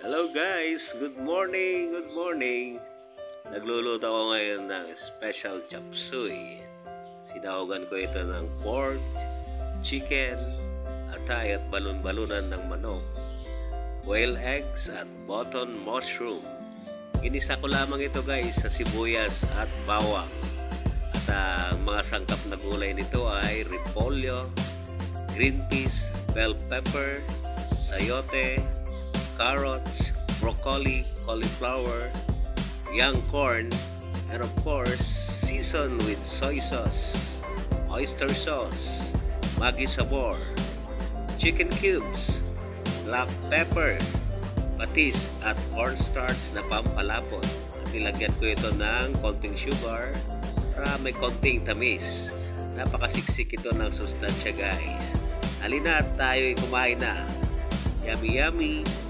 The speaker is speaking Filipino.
Hello guys, good morning, good morning. Nagluluto ako ngayon ng special chop suey. Sinahugan ko ito ng pork, chicken, atay at balon-balunan ng manok, quail eggs at button mushroom. Ginisa ko lamang ito guys sa sibuyas at bawang. At ang mga sangkap na gulay nito ay repolyo, green peas, bell pepper, sayote, carrots, broccoli, cauliflower, young corn, and of course, seasoned with soy sauce, oyster sauce, Maggi Sabor, chicken cubes, black pepper, patis at cornstarch na pampalapot. At nilagyan ko ito ng konting sugar para may konting tamis. Napakasiksik ito ng sustansya guys. Halina at tayo'y kumain na. Yummy yummy!